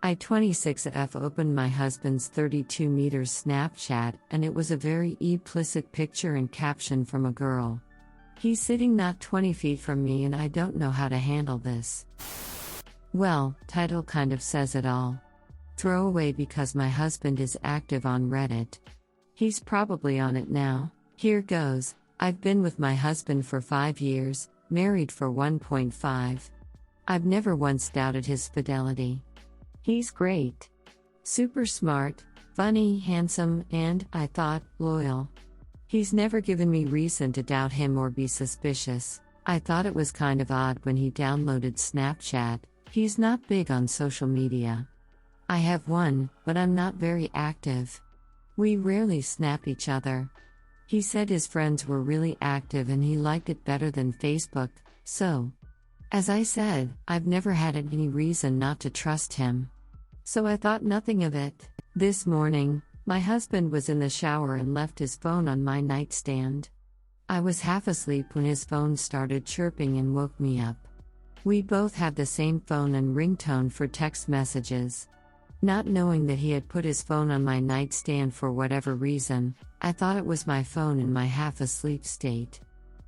I 26F opened my husband's 32 meters Snapchat and it was a very implicit picture and caption from a girl. He's sitting not 20 feet from me and I don't know how to handle this. Well, title kind of says it all. Throwaway because my husband is active on Reddit. He's probably on it now. Here goes. I've been with my husband for 5 years, married for 1.5. I've never once doubted his fidelity. He's great. Super smart, funny, handsome, and, I thought, loyal. He's never given me reason to doubt him or be suspicious. I thought it was kind of odd when he downloaded Snapchat. He's not big on social media. I have one, but I'm not very active. We rarely snap each other. He said his friends were really active and he liked it better than Facebook, so. As I said, I've never had any reason not to trust him. So I thought nothing of it. This morning, my husband was in the shower and left his phone on my nightstand. I was half asleep when his phone started chirping and woke me up. We both had the same phone and ringtone for text messages. Not knowing that he had put his phone on my nightstand for whatever reason, I thought it was my phone in my half-asleep state.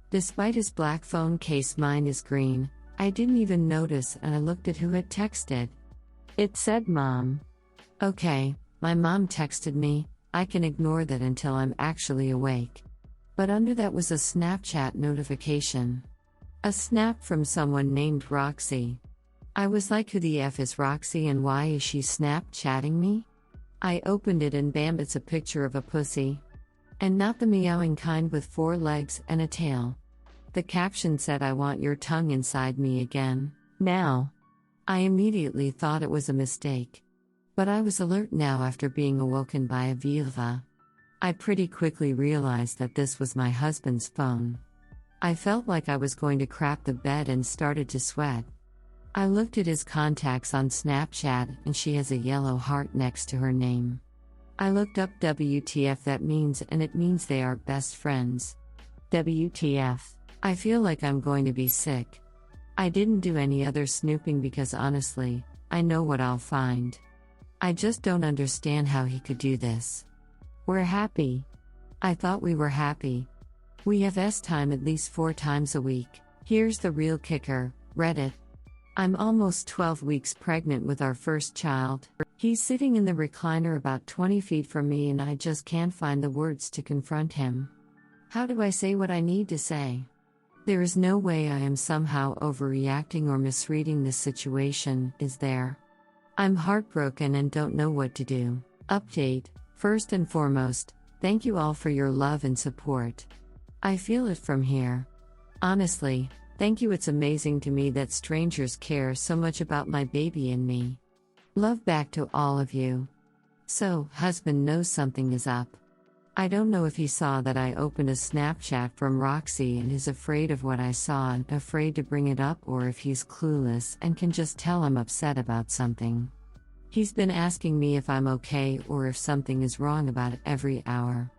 Despite his black phone case, mine is green, I didn't even notice and I looked at who had texted. It said Mom. Okay, my mom texted me, I can ignore that until I'm actually awake. But under that was a Snapchat notification. A snap from someone named Roxy. I was like, who the F is Roxy and why is she Snapchatting me? I opened it and bam, it's a picture of a pussy. And not the meowing kind with 4 legs and a tail. The caption said, I want your tongue inside me again, now. I immediately thought it was a mistake. But I was alert now after being awoken by a vulva. I pretty quickly realized that this was my husband's phone. I felt like I was going to crap the bed and started to sweat. I looked at his contacts on Snapchat and she has a yellow heart next to her name. I looked up WTF that means and it means they are best friends. WTF. I feel like I'm going to be sick. I didn't do any other snooping because honestly, I know what I'll find. I just don't understand how he could do this. We're happy. I thought we were happy. We have time at least 4 times a week. Here's the real kicker, Reddit. I'm almost 12 weeks pregnant with our first child. He's sitting in the recliner about 20 feet from me and I just can't find the words to confront him. How do I say what I need to say? There is no way I am somehow overreacting or misreading this situation, is there? I'm heartbroken and don't know what to do. Update. First and foremost, thank you all for your love and support. I feel it from here. Honestly, thank you. It's amazing to me that strangers care so much about my baby and me. Love back to all of you. So, husband knows something is up. I don't know if he saw that I opened a Snapchat from Roxy and is afraid of what I saw and afraid to bring it up, or if he's clueless and can just tell I'm upset about something. He's been asking me if I'm okay or if something is wrong about it every hour.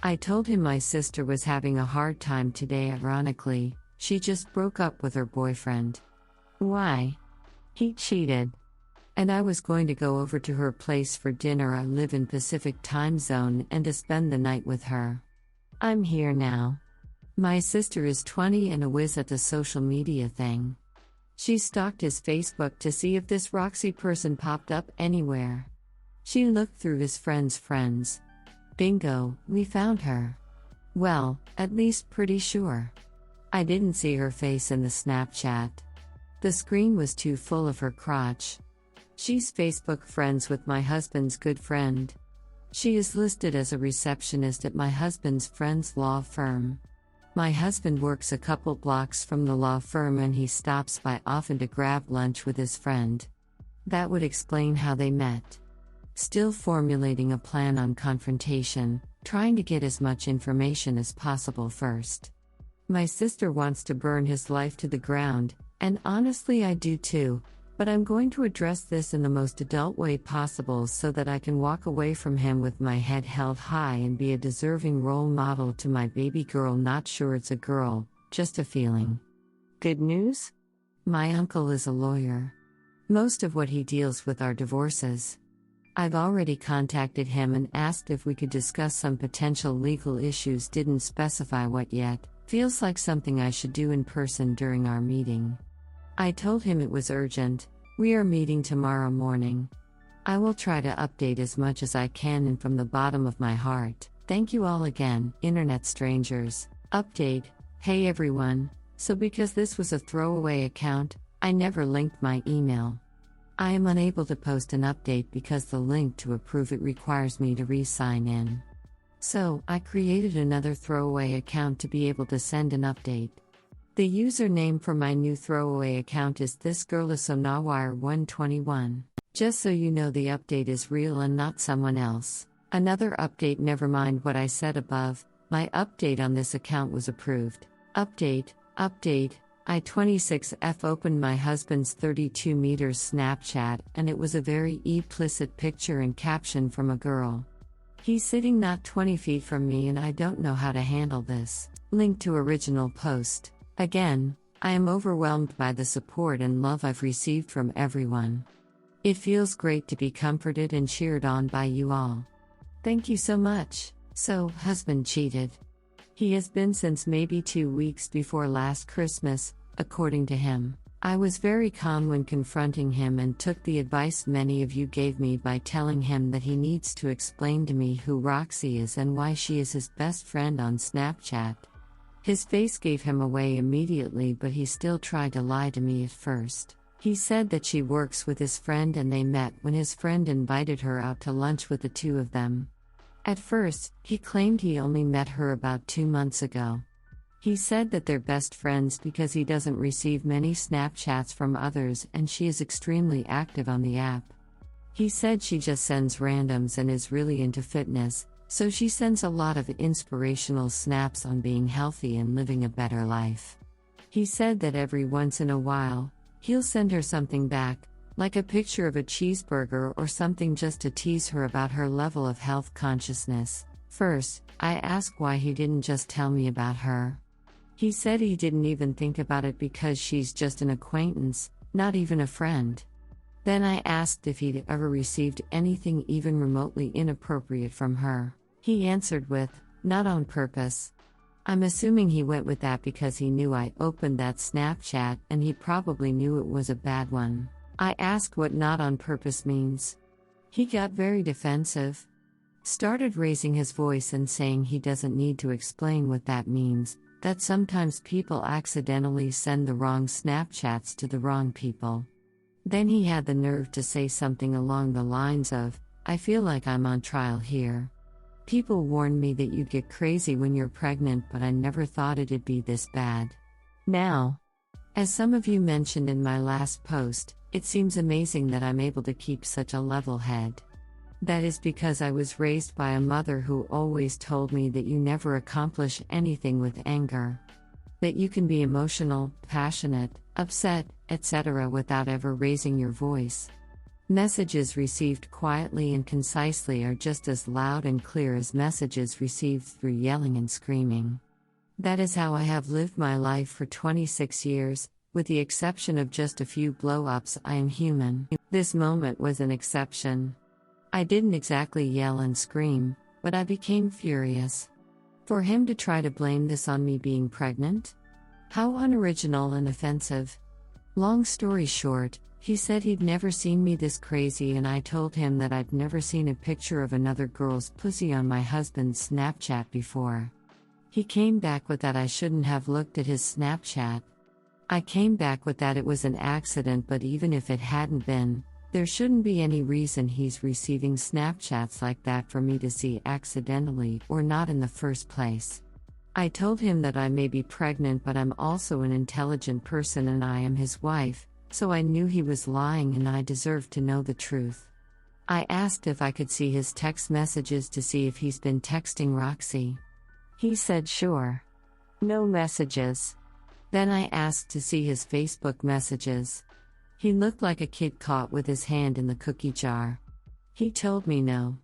I told him my sister was having a hard time today. Ironically, she just broke up with her boyfriend. Why? He cheated. And I was going to go over to her place for dinner. I live in Pacific time zone and to spend the night with her. I'm here now. My sister is 20 and a whiz at the social media thing. She stalked his Facebook to see if this Roxy person popped up anywhere. She looked through his friends. Bingo, we found her. Well, at least pretty sure. I didn't see her face in the Snapchat. The screen was too full of her crotch. She's Facebook friends with my husband's good friend. She is listed as a receptionist at my husband's friend's law firm. My husband works a couple blocks from the law firm and he stops by often to grab lunch with his friend. That would explain how they met. Still formulating a plan on confrontation, trying to get as much information as possible first. My sister wants to burn his life to the ground, and honestly I do too. But I'm going to address this in the most adult way possible so that I can walk away from him with my head held high and be a deserving role model to my baby girl. Not sure it's a girl, just a feeling. Good news? My uncle is a lawyer. Most of what he deals with are divorces. I've already contacted him and asked if we could discuss some potential legal issues, didn't specify what yet. Feels like something I should do in person during our meeting. I told him it was urgent. We are meeting tomorrow morning. I will try to update as much as I can, and from the bottom of my heart, thank you all again, internet strangers. Update. Hey everyone. So because this was a throwaway account, I never linked my email. I am unable to post an update because the link to approve it requires me to re-sign in. So, I created another throwaway account to be able to send an update. The username for my new throwaway account is thisgirlisonawire121. Just so you know, the update is real and not someone else. Another update, never mind what I said above, my update on this account was approved. Update. I-26F opened my husband's 32 meters Snapchat and it was a very explicit picture and caption from a girl. He's sitting not 20 feet from me and I don't know how to handle this. Link to original post. Again, I am overwhelmed by the support and love I've received from everyone. It feels great to be comforted and cheered on by you all. Thank you so much. So, husband cheated. He has been since maybe 2 weeks before last Christmas, according to him. I was very calm when confronting him and took the advice many of you gave me by telling him that he needs to explain to me who Roxy is and why she is his best friend on Snapchat. His face gave him away immediately, but he still tried to lie to me at first. He said that she works with his friend and they met when his friend invited her out to lunch with the two of them. At first, he claimed he only met her about 2 months ago. He said that they're best friends because he doesn't receive many Snapchats from others and she is extremely active on the app. He said she just sends randoms and is really into fitness, so she sends a lot of inspirational snaps on being healthy and living a better life. He said that every once in a while, he'll send her something back, like a picture of a cheeseburger or something, just to tease her about her level of health consciousness. First, I asked why he didn't just tell me about her. He said he didn't even think about it because she's just an acquaintance, not even a friend. Then I asked if he'd ever received anything even remotely inappropriate from her. He answered with, "Not on purpose." I'm assuming he went with that because he knew I opened that Snapchat and he probably knew it was a bad one. I asked what "not on purpose" means. He got very defensive. Started raising his voice and saying he doesn't need to explain what that means, that sometimes people accidentally send the wrong Snapchats to the wrong people. Then he had the nerve to say something along the lines of, "I feel like I'm on trial here. People warned me that you'd get crazy when you're pregnant, but I never thought it'd be this bad." Now, as some of you mentioned in my last post, it seems amazing that I'm able to keep such a level head. That is because I was raised by a mother who always told me that you never accomplish anything with anger. That you can be emotional, passionate, upset, etc. without ever raising your voice. Messages received quietly and concisely are just as loud and clear as messages received through yelling and screaming. That is how I have lived my life for 26 years, with the exception of just a few blow-ups. I am human. This moment was an exception. I didn't exactly yell and scream, but I became furious. For him to try to blame this on me being pregnant? How unoriginal and offensive. Long story short, he said he'd never seen me this crazy, and I told him that I'd never seen a picture of another girl's pussy on my husband's Snapchat before. He came back with that I shouldn't have looked at his Snapchat. I came back with that it was an accident, but even if it hadn't been, there shouldn't be any reason he's receiving Snapchats like that for me to see accidentally or not in the first place. I told him that I may be pregnant, but I'm also an intelligent person and I am his wife, so I knew he was lying and I deserved to know the truth. I asked if I could see his text messages to see if he's been texting Roxy. He said sure. No messages. Then I asked to see his Facebook messages. He looked like a kid caught with his hand in the cookie jar. He told me no.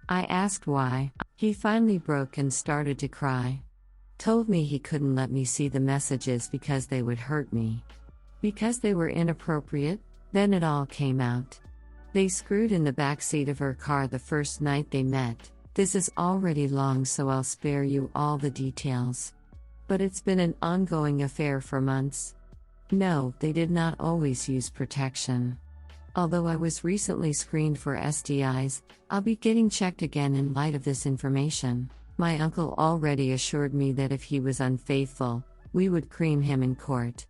I asked why. He finally broke and started to cry. Told me he couldn't let me see the messages because they would hurt me. Because they were inappropriate? Then it all came out. They screwed in the backseat of her car the first night they met. This is already long, so I'll spare you all the details. But it's been an ongoing affair for months. No, they did not always use protection. Although I was recently screened for STIs, I'll be getting checked again in light of this information. My uncle already assured me that if he was unfaithful, we would cream him in court.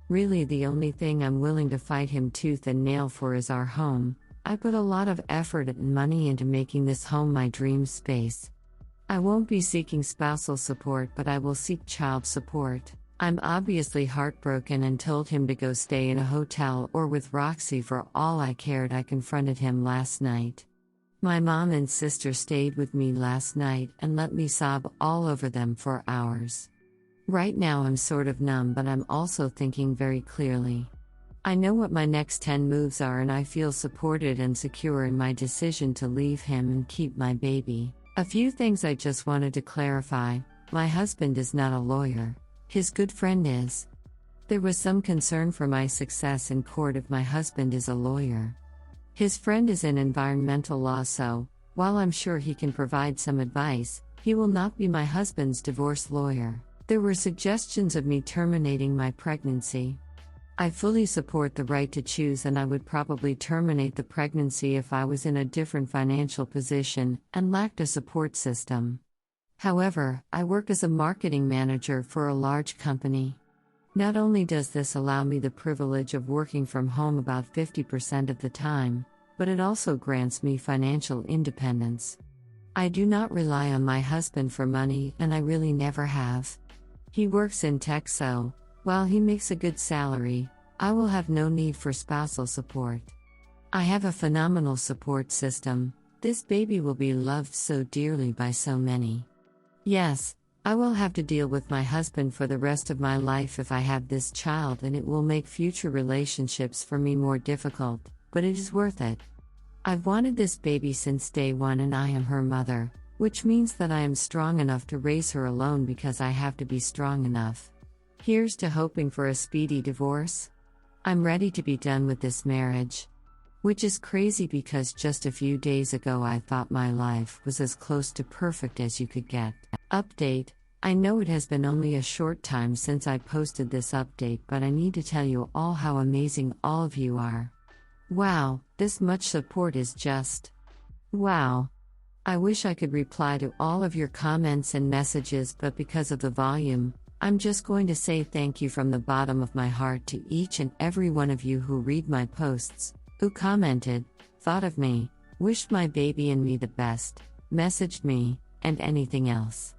Really, the only thing I'm willing to fight him tooth and nail for is our home. I put a lot of effort and money into making this home my dream space. I won't be seeking spousal support, but I will seek child support. I'm obviously heartbroken and told him to go stay in a hotel or with Roxy. For all I cared, I confronted him last night. My mom and sister stayed with me last night and let me sob all over them for hours. Right now I'm sort of numb, but I'm also thinking very clearly. I know what my next 10 moves are, and I feel supported and secure in my decision to leave him and keep my baby. A few things I just wanted to clarify. My husband is not a lawyer. His good friend is. There was some concern for my success in court if my husband is a lawyer. His friend is in environmental law, so, while I'm sure he can provide some advice, he will not be my husband's divorce lawyer. There were suggestions of me terminating my pregnancy. I fully support the right to choose, and I would probably terminate the pregnancy if I was in a different financial position and lacked a support system. However, I work as a marketing manager for a large company. Not only does this allow me the privilege of working from home about 50% of the time, but it also grants me financial independence. I do not rely on my husband for money, and I really never have. He works in tech, so, while he makes a good salary, I will have no need for spousal support. I have a phenomenal support system. This baby will be loved so dearly by so many. Yes, I will have to deal with my husband for the rest of my life if I have this child, and it will make future relationships for me more difficult, but it is worth it. I've wanted this baby since day one, and I am her mother, which means that I am strong enough to raise her alone because I have to be strong enough. Here's to hoping for a speedy divorce. I'm ready to be done with this marriage. Which is crazy because just a few days ago I thought my life was as close to perfect as you could get. Update: I know it has been only a short time since I posted this update, but I need to tell you all how amazing all of you are. Wow, this much support is just wow. I wish I could reply to all of your comments and messages, but because of the volume, I'm just going to say thank you from the bottom of my heart to each and every one of you who read my posts, who commented, thought of me, wished my baby and me the best, messaged me, and anything else.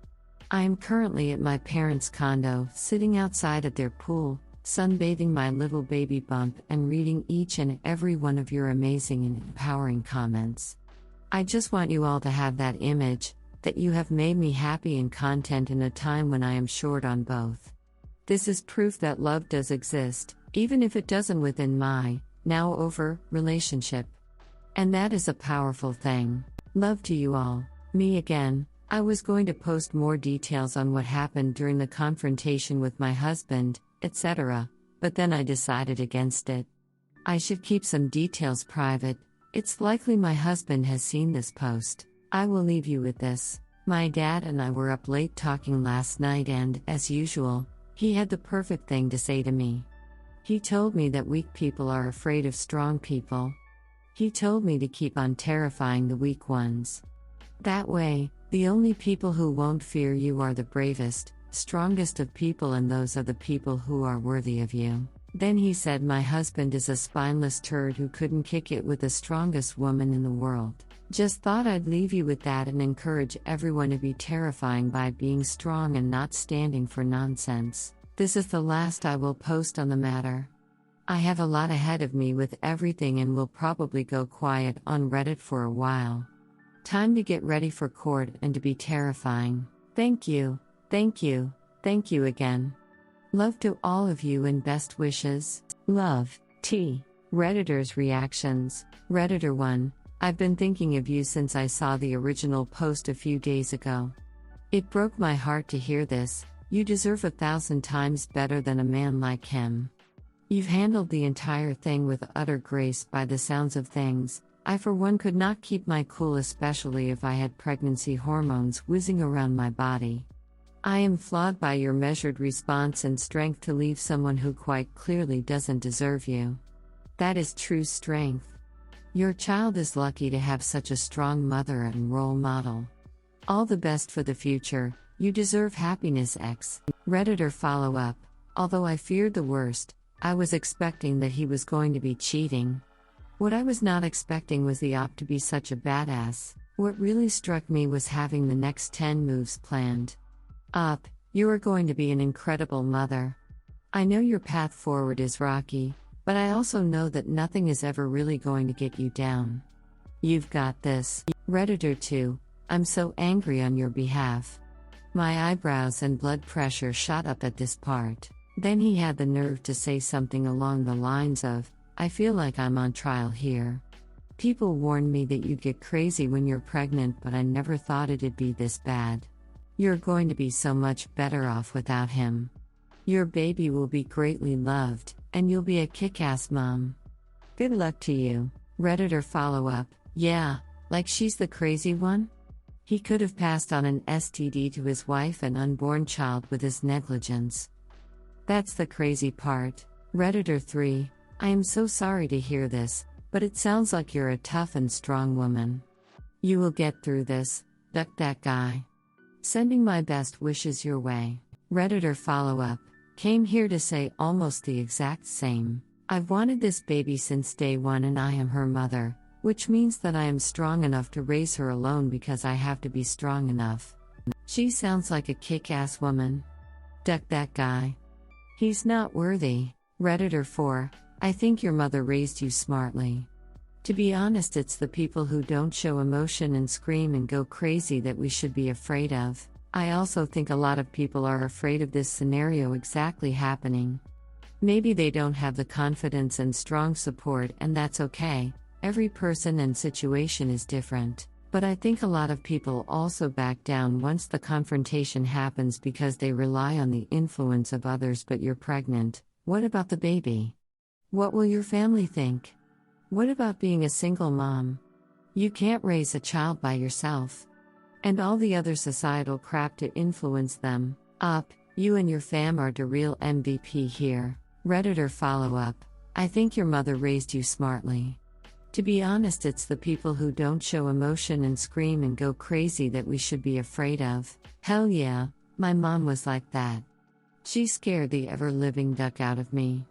I am currently at my parents' condo, sitting outside at their pool, sunbathing my little baby bump and reading each and every one of your amazing and empowering comments. I just want you all to have that image, that you have made me happy in content in a time when I am short on both. This is proof that love does exist, even if it doesn't within my, now over, relationship. And that is a powerful thing. Love to you all. Me again. I was going to post more details on what happened during the confrontation with my husband, etc., but then I decided against it. I should keep some details private. It's likely my husband has seen this post. I will leave you with this. My dad and I were up late talking last night, and, as usual, he had the perfect thing to say to me. He told me that weak people are afraid of strong people. He told me to keep on terrifying the weak ones. That way, the only people who won't fear you are the bravest, strongest of people, and those are the people who are worthy of you. Then he said my husband is a spineless turd who couldn't kick it with the strongest woman in the world. Just thought I'd leave you with that and encourage everyone to be terrifying by being strong and not standing for nonsense. This is the last I will post on the matter. I have a lot ahead of me with everything and will probably go quiet on Reddit for a while. Time to get ready for court and to be terrifying. Thank you, thank you, thank you again. Love to all of you and best wishes. Love, T. Redditors' reactions. Redditor 1. I've been thinking of you since I saw the original post a few days ago. It broke my heart to hear this. You deserve 1,000 times better than a man like him. You've handled the entire thing with utter grace by the sounds of things. I for one could not keep my cool, especially if I had pregnancy hormones whizzing around my body. I am flawed by your measured response and strength to leave someone who quite clearly doesn't deserve you. That is true strength. Your child is lucky to have such a strong mother and role model. All the best for the future, you deserve happiness. X. Redditor follow-up. Although I feared the worst, I was expecting that he was going to be cheating. What I was not expecting was the op to be such a badass. What really struck me was having the next 10 moves planned. Up, you are going to be an incredible mother. I know your path forward is rocky, but I also know that nothing is ever really going to get you down. You've got this. Redditor 2, I'm so angry on your behalf. My eyebrows and blood pressure shot up at this part. Then he had the nerve to say something along the lines of, I feel like I'm on trial here. People warned me that you get crazy when you're pregnant, but I never thought it'd be this bad. You're going to be so much better off without him. Your baby will be greatly loved, and you'll be a kick-ass mom. Good luck to you. Redditor follow-up, yeah, like she's the crazy one? He could have passed on an STD to his wife and unborn child with his negligence. That's the crazy part. Redditor 3, I am so sorry to hear this, but it sounds like you're a tough and strong woman. You will get through this. Duck that guy. Sending my best wishes your way. Redditor follow-up, came here to say almost the exact same. I've wanted this baby since day one and I am her mother, which means that I am strong enough to raise her alone because I have to be strong enough. She sounds like a kick-ass woman. Duck that guy. He's not worthy. Redditor 4, I think your mother raised you smartly. To be honest, it's the people who don't show emotion and scream and go crazy that we should be afraid of. I also think a lot of people are afraid of this scenario exactly happening. Maybe they don't have the confidence and strong support, and that's okay. Every person and situation is different. But I think a lot of people also back down once the confrontation happens because they rely on the influence of others. But you're pregnant. What about the baby? What will your family think? What about being a single mom? You can't raise a child by yourself. And all the other societal crap to influence them. Up, you and your fam are the real MVP here. Redditor follow-up, I think your mother raised you smartly. To be honest, it's the people who don't show emotion and scream and go crazy that we should be afraid of. Hell yeah, my mom was like that. She scared the ever-living duck out of me.